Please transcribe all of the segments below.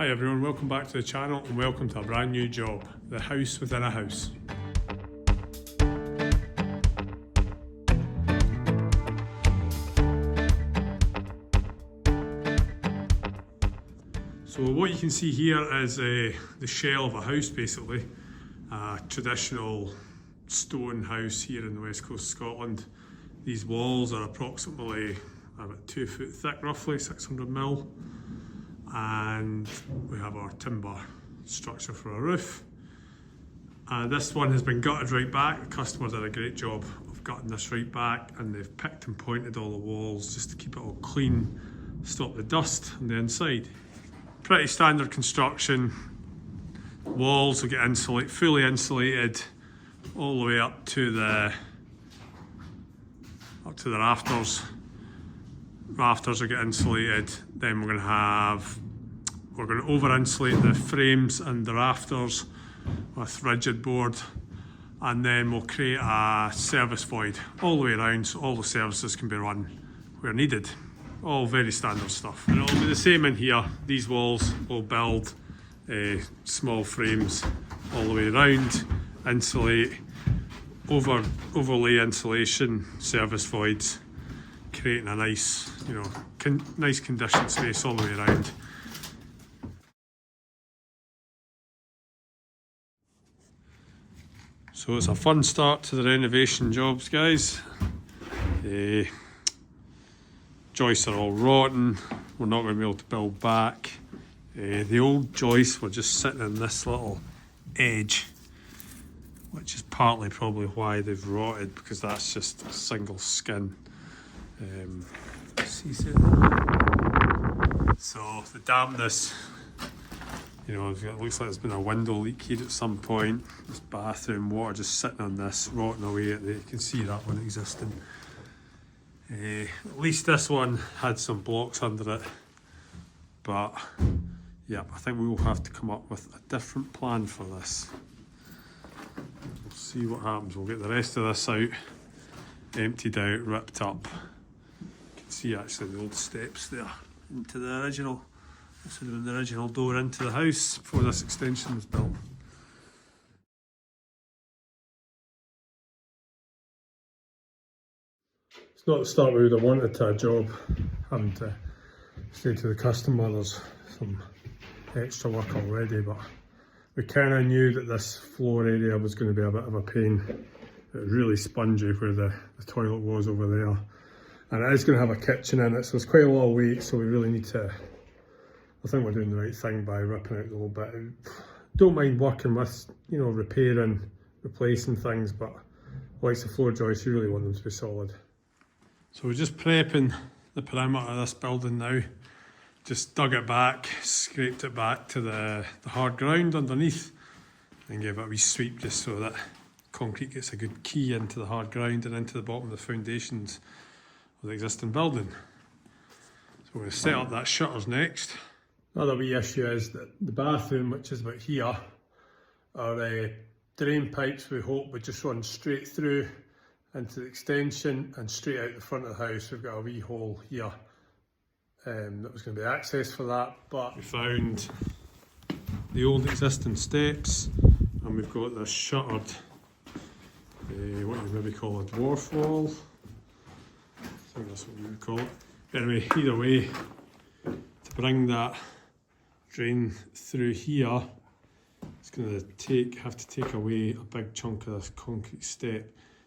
Hi everyone, welcome back to the channel and welcome to a brand new job, the house within a house. So what you can see here is the shell of a house basically, a traditional stone house here in the west coast of Scotland. These walls are approximately about 2 foot thick roughly, 600mm. And we have our timber structure for a roof. This one has been gutted right back. The customer did a great job of gutting this right back, and they've picked and pointed all the walls just to keep it all clean, stop the dust on the inside. Pretty standard construction. Walls will get fully insulated all the way up to the rafters. Rafters will get insulated. Then we're going to over insulate the frames and the rafters with rigid board, and then we'll create a service void all the way around so all the services can be run where needed. All very standard stuff. And it'll be the same in here. These walls will build small frames all the way around, insulate, overlay insulation, service voids, creating a nice, nice conditioned space all the way around. So it's a fun start to the renovation jobs, guys. Joists are all rotten. We're not going to be able to build back. The old joists were just sitting in this little edge, which is partly probably why they've rotted, because that's just a single skin. So the dampness, it looks like there's been a window leak here at some point. This bathroom water just sitting on this, rotting away at you can see that one existing. At least this one had some blocks under it, but yeah, I think we will have to come up with a different plan for this. We'll see what happens. We'll get the rest of this out, emptied out, ripped up. You can see actually the old steps there into the original. This would have been the original door into the house before this extension was built. It's not the start we would have wanted to a job, having to say to the customer there's some extra work already, but we kind of knew that this floor area was going to be a bit of a pain. It was really spongy where the toilet was over there, and it is going to have a kitchen in it, so it's quite a lot of weight, so we really need to, I think we're doing the right thing by ripping out the whole bit. Don't mind working with, repairing, replacing things, but like the floor joists, you really want them to be solid. So we're just prepping the perimeter of this building now. Just dug it back, scraped it back to the hard ground underneath, and gave it a wee sweep just so that concrete gets a good key into the hard ground and into the bottom of the foundations of the existing building. So we're going to set up that shutters next. Another wee issue is that the bathroom, which is about here, our drain pipes we hope would just run straight through into the extension and straight out the front of the house. We've got a wee hole here that was going to be access for that, but we found the old existing steps, and we've got this shuttered, what you maybe call a dwarf wall. I think that's what you would call it. Anyway, either way, to bring that drain through here, it's going to have to take away a big chunk of this concrete step.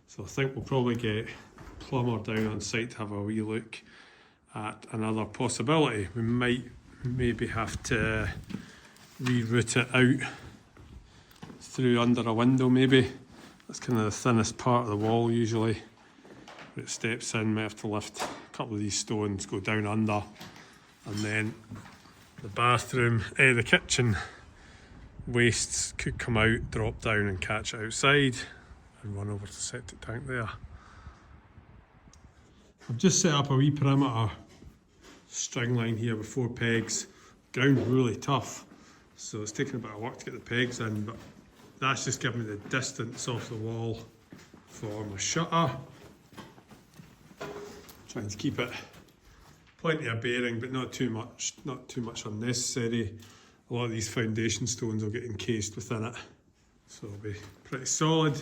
So I think we'll probably get a plumber down on site to have a wee look at another possibility. We might maybe have to reroute it out through under a window maybe. That's kind of the thinnest part of the wall usually. Where it steps in, might have to lift a couple of these stones, go down under, and then the bathroom, the kitchen wastes could come out, drop down and catch it outside and run over to the septic tank there. I've just set up a wee perimeter string line here with 4 pegs. Ground really tough, so it's taken a bit of work to get the pegs in, but that's just giving me the distance off the wall for my shutter. Trying to keep it plenty of bearing, but not too much unnecessary. a lot of these foundation stones will get encased within it, so it'll be pretty solid.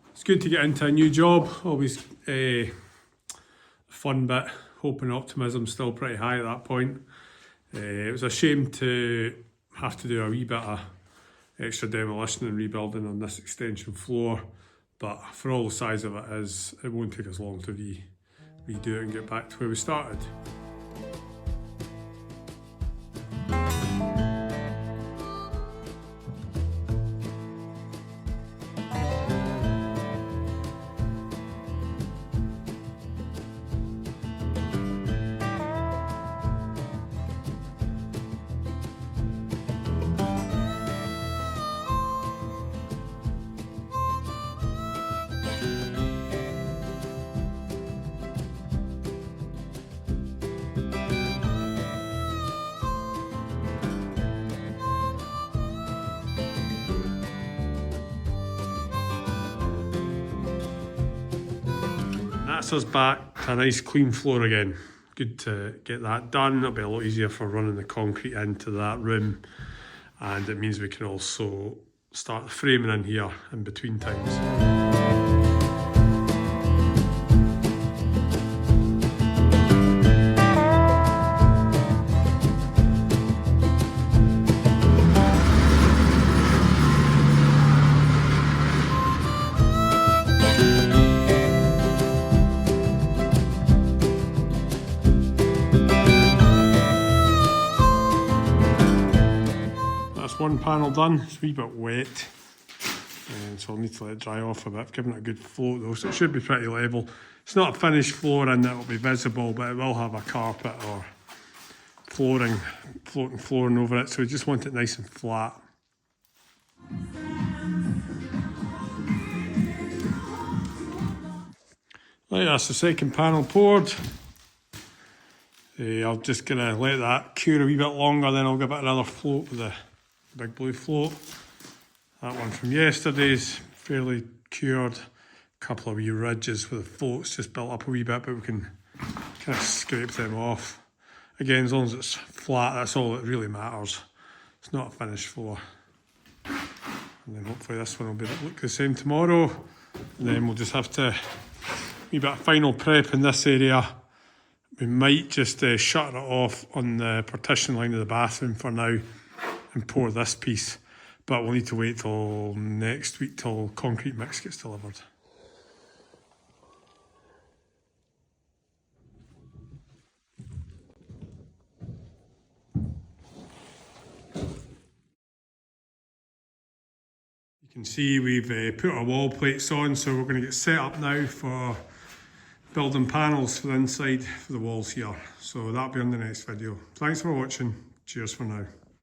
It's good to get into a new job, always a fun bit. Hope and optimism still pretty high at that point. It was a shame to have to do a wee bit of extra demolition and rebuilding on this extension floor, but for all the size of it is, it won't take us long to redo it and get back to where we started. That's us back to a nice clean floor again. Good to get that done. It'll be a lot easier for running the concrete into that room, and it means we can also start the framing in here in between times. One panel done. It's a wee bit wet, and so I'll need to let it dry off a bit. I've given it a good float though, so it should be pretty level. It's not a finished floor and that will be visible, but it will have a carpet or floating flooring over it, so we just want it nice and flat. Right, that's the second panel poured. I'm just gonna let that cure a wee bit longer, then I'll give it another float with the big blue float. That one from yesterday's fairly cured. A couple of wee ridges with the floats just built up a wee bit, but we can kind of scrape them off. Again, as long as it's flat, that's all that really matters. It's not a finished floor. And then hopefully this one will look the same tomorrow. And then we'll just have to, wee bit of final prep in this area. We might just shut it off on the partition line of the bathroom for now and pour this piece, but we'll need to wait till next week till concrete mix gets delivered. You can see we've put our wall plates on, so we're going to get set up now for building panels for the inside for the walls here. So that'll be on the next video. Thanks for watching. Cheers for now.